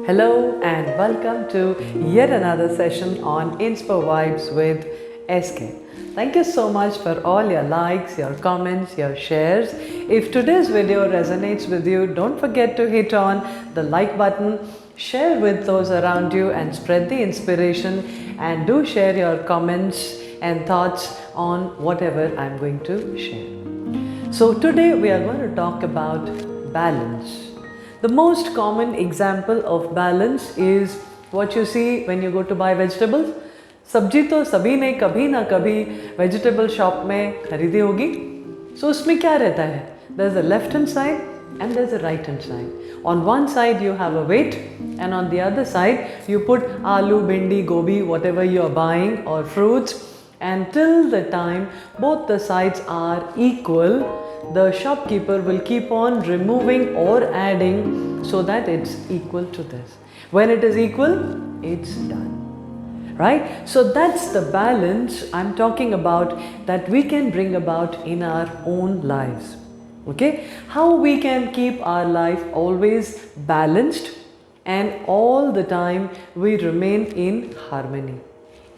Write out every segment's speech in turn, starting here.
Hello and welcome to yet another session on Inspo Vibes with SK. Thank you so much for all your likes, your comments, your shares. If today's video resonates with you, don't forget to hit on the like button, share with those around you and spread the inspiration, and do share your comments and thoughts on whatever I'm going to share. So today we are going to talk about balance. The most common example of balance is what you see when you go to buy vegetables. सब्जी तो सभी ने कभी ना कभी vegetable shop में खरीदी होगी. So उसमें क्या रहता है? There's a left hand side and there's a right hand side. On one side you have a weight and on the other side you put aloo, bindi, gobi, whatever you are buying or fruits, and till the time both the sides are equal, the shopkeeper will keep on removing or adding so that it's equal to this. When it is equal, it's done. Right? So that's the balance I'm talking about that we can bring about in our own lives. Okay? How we can keep our life always balanced and all the time we remain in harmony.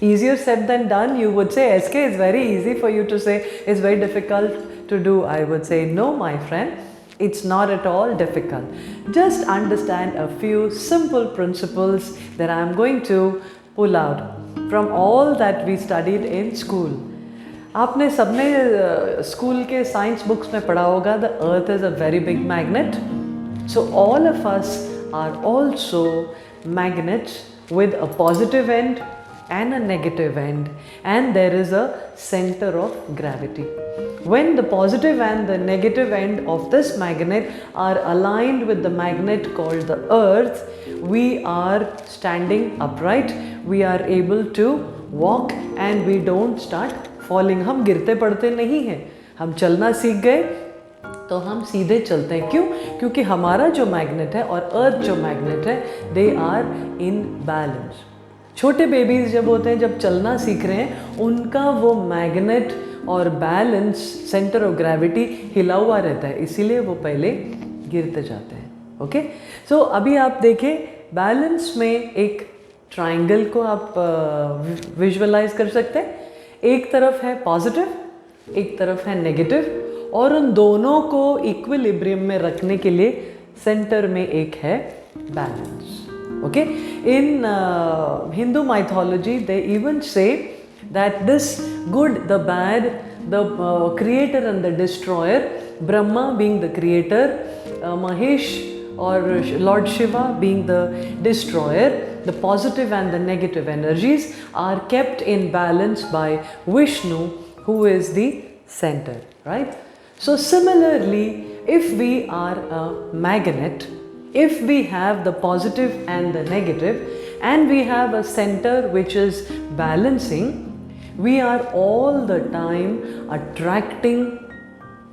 Easier said than done, you would say. SK, it's very easy for you to say, it's very difficult to do. I would say, no, my friend, it's not at all difficult. Just understand a few simple principles that I'm going to pull out from all that we studied in school. आपने सबने school के science books में पढ़ा होगा, the earth is a very big magnet. So all of us are also magnets with a positive end and a negative end, and there is a center of gravity. When the positive and the negative end of this magnet are aligned with the magnet called the earth, we are standing upright, we are able to walk and we don't start falling. हम गिरते पड़ते नहीं हैं, हम चलना सीख गए तो हम सीधे चलते हैं. क्यों? क्योंकि हमारा जो मैग्नेट है और अर्थ जो मैग्नेट है, दे आर इन बैलेंस. छोटे बेबीज जब होते हैं, जब चलना सीख रहे हैं, उनका वो मैग्नेट और बैलेंस, सेंटर ऑफ ग्रेविटी हिला हुआ रहता है, इसीलिए वो पहले गिरते जाते हैं. ओके, सो अभी आप देखें, बैलेंस में एक ट्रायंगल को आप विजुअलाइज कर सकते हैं. एक तरफ है पॉजिटिव, एक तरफ है नेगेटिव, और उन दोनों को इक्विलिब्रियम में रखने के लिए सेंटर में एक है balance. Okay, in Hindu mythology, they even say that this good, the bad, the creator and the destroyer, Brahma being the creator, Mahesh or Lord Shiva being the destroyer, the positive and the negative energies are kept in balance by Vishnu, who is the center, right? So similarly, if we are a magnet, if we have the positive and the negative and we have a center which is balancing, we are all the time attracting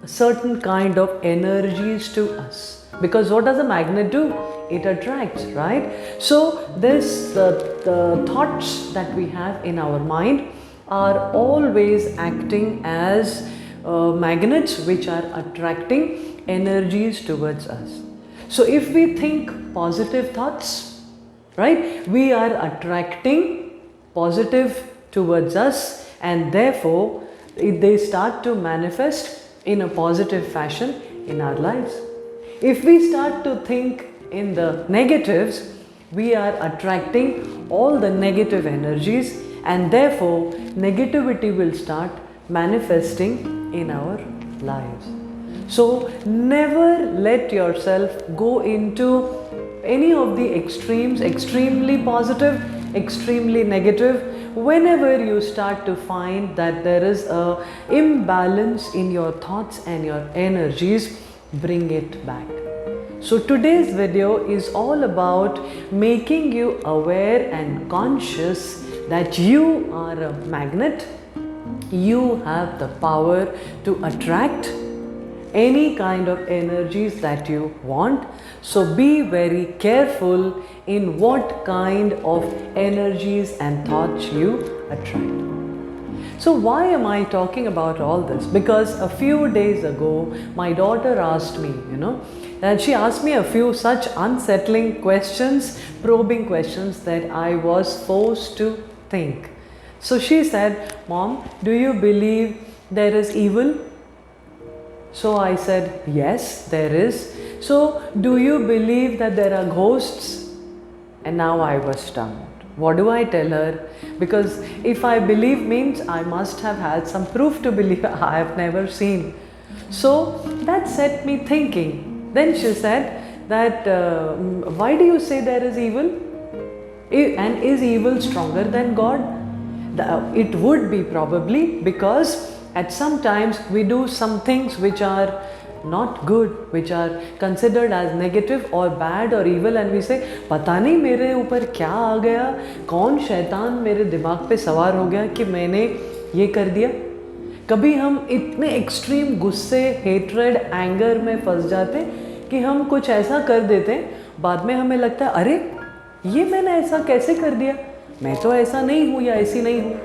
a certain kind of energies to us. Because what does a magnet do? It attracts, right? So the thoughts that we have in our mind are always acting as magnets which are attracting energies towards us. So if we think positive thoughts, right, we are attracting positive towards us, and therefore they start to manifest in a positive fashion in our lives. If we start to think in the negatives, we are attracting all the negative energies, and therefore negativity will start manifesting in our lives. So never let yourself go into any of the extremes, extremely positive, extremely negative. Whenever you start to find that there is a imbalance in your thoughts and your energies, bring it back. So today's video is all about making you aware and conscious that you are a magnet. You have the power to attract any kind of energies that you want. So be very careful in what kind of energies and thoughts you attract. So why am I talking about all this? Because a few days ago my daughter asked me, and she asked me a few such unsettling questions, probing questions that I was forced to think. So she said, "Mom, do you believe there is evil?" So I said, "Yes, there is." "So do you believe that there are ghosts?" And now I was stunned. What do I tell her? Because if I believe means I must have had some proof to believe. I have never seen. So that set me thinking. Then she said that, "Why do you say there is evil? And is evil stronger than God?" It would be probably because at some times we do some things which are not good, which are considered as negative or bad or evil, and we say, पता नहीं मेरे ऊपर क्या आ गया, कौन शैतान मेरे दिमाग पे सवार हो गया कि मैंने ये कर दिया। कभी हम इतने एक्सट्रीम गुस्से, हेट्रेड, एंगर में फंस जाते कि हम कुछ ऐसा कर देते हैं, बाद में हमें लगता है अरे ये मैंने ऐसा कैसे कर दिया, मैं तो ऐसा नहीं हूँ या ऐसी नहीं हूँ।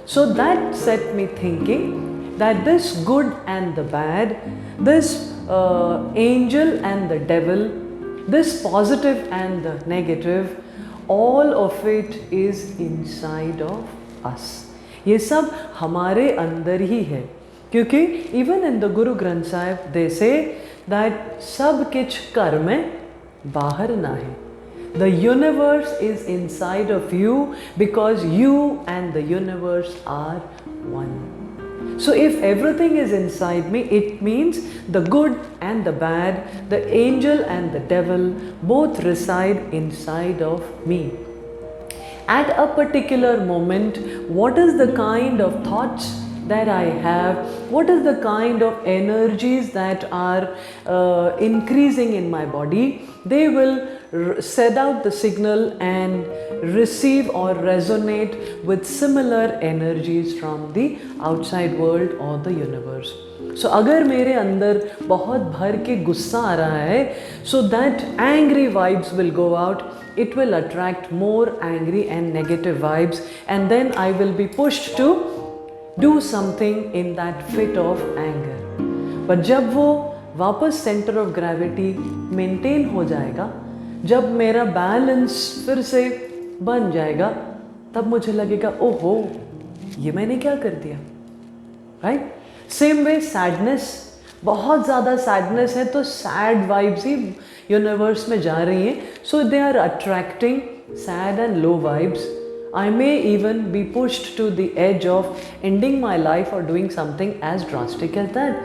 So that set me thinking that this good and the bad, this angel and the devil, this positive and the negative, all of it is inside of us. ये सब हमारे अंदर ही है, क्योंकि even in the Guru Granth Sahib they say that सब किछ कर में बाहर ना है. The universe is inside of you because you and the universe are one. So if everything is inside me, it means the good and the bad, the angel and the devil both reside inside of me. At a particular moment, what is the kind of thoughts that I have, what is the kind of energies that are increasing in my body, they will send out the signal and receive or resonate with similar energies from the outside world or the universe. So अगर मेरे अंदर बहुत भर के गुस्सा आ रहा है, so that angry vibes will go out, it will attract more angry and negative vibes, and then I will be pushed to do something in that fit of anger. पर जब वो वापस सेंटर ऑफ ग्रेविटी मेंटेन हो जाएगा, जब मेरा balance फिर से बन जाएगा, तब मुझे लगेगा ओहो ये मैंने क्या कर दिया, राइट? सेम वे सैडनेस, बहुत ज़्यादा सैडनेस है तो सैड वाइब्स ही यूनिवर्स में जा रही हैं, so they are attracting sad and low vibes. I may even be pushed to the edge of ending my life or doing something as drastic as that.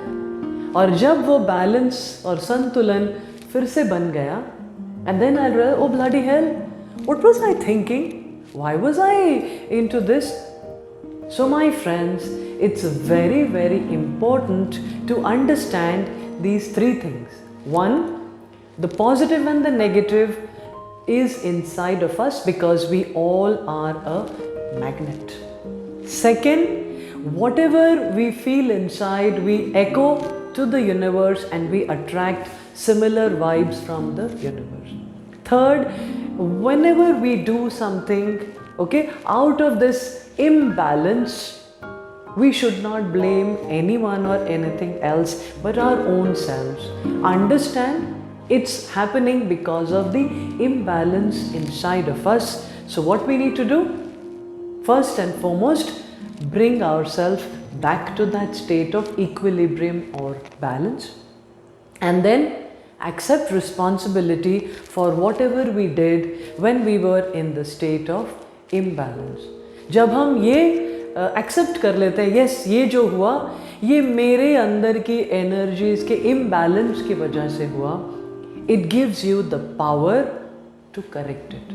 और जब वो balance और संतुलन फिर से बन गया, and then I realized, oh bloody hell, what was I thinking? Why was I into this? So my friends, it's very, very important to understand these three things. One, the positive and the negative is inside of us because we all are a magnet. Second, whatever we feel inside, we echo to the universe and we attract similar vibes from the universe. Third, whenever we do something, okay, out of this imbalance, we should not blame anyone or anything else but our own selves. Understand it's happening because of the imbalance inside of us. So what we need to do? First and foremost, bring ourselves back to that state of equilibrium or balance, and then accept responsibility for whatever we did when we were in the state of imbalance. जब हम ये accept कर लेते हैं, yes ये जो हुआ ये मेरे अंदर की एनर्जीज के इम्बैलेंस की वजह से हुआ, it gives you the power to correct it.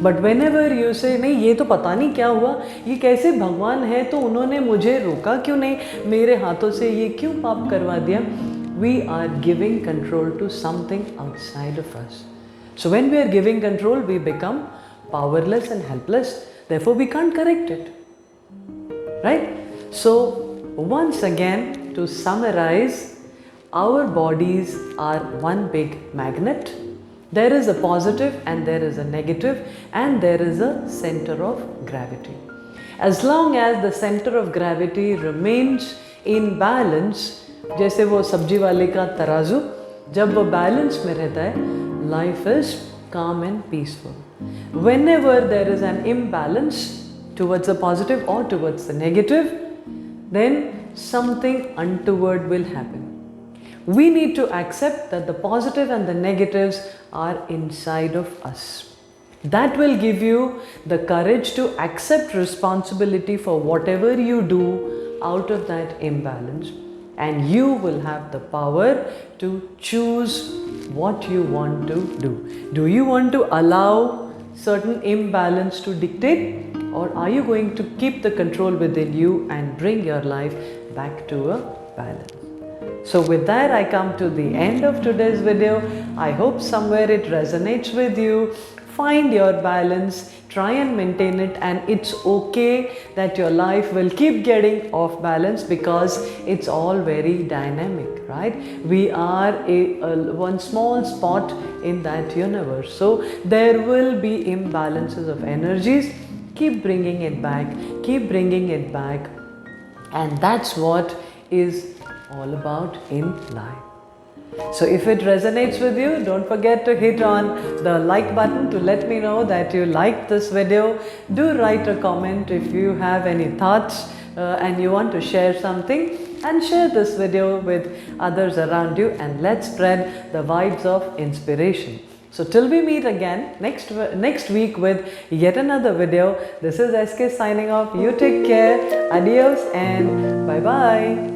But whenever you say नहीं ये तो पता नहीं क्या हुआ, ये कैसे भगवान है तो उन्होंने मुझे रोका क्यों नहीं, मेरे हाथों से ये क्यों पाप करवा दिया, we are giving control to something outside of us. So when we are giving control, we become powerless and helpless, therefore we can't correct it, right? So once again, to summarize, our bodies are one big magnet. There is a positive and there is a negative and there is a center of gravity. As long as the center of gravity remains in balance, जैसे वो सब्जी वाले का तराजू, जब वो balance में रहता है, life is calm and peaceful. Whenever there is an imbalance towards the positive or towards the negative, then something untoward will happen. We need to accept that the positive and the negatives are inside of us. That will give you the courage to accept responsibility for whatever you do out of that imbalance, and you will have the power to choose what you want to do. Do you want to allow certain imbalance to dictate, or are you going to keep the control within you and bring your life back to a balance? So with that, I come to the end of today's video. I hope somewhere it resonates with you. Find your balance, try and maintain it, and it's okay that your life will keep getting off balance, because it's all very dynamic, right? We are one small spot in that universe. So there will be imbalances of energies. Keep bringing it back, keep bringing it back. And that's what is all about in life. So if it resonates with you, don't forget to hit on the like button to let me know that you liked this video. Do write a comment if you have any thoughts and you want to share something, and share this video with others around you, and let's spread the vibes of inspiration. So till we meet again next week with yet another video, this is SK signing off. You take care, adios and bye bye.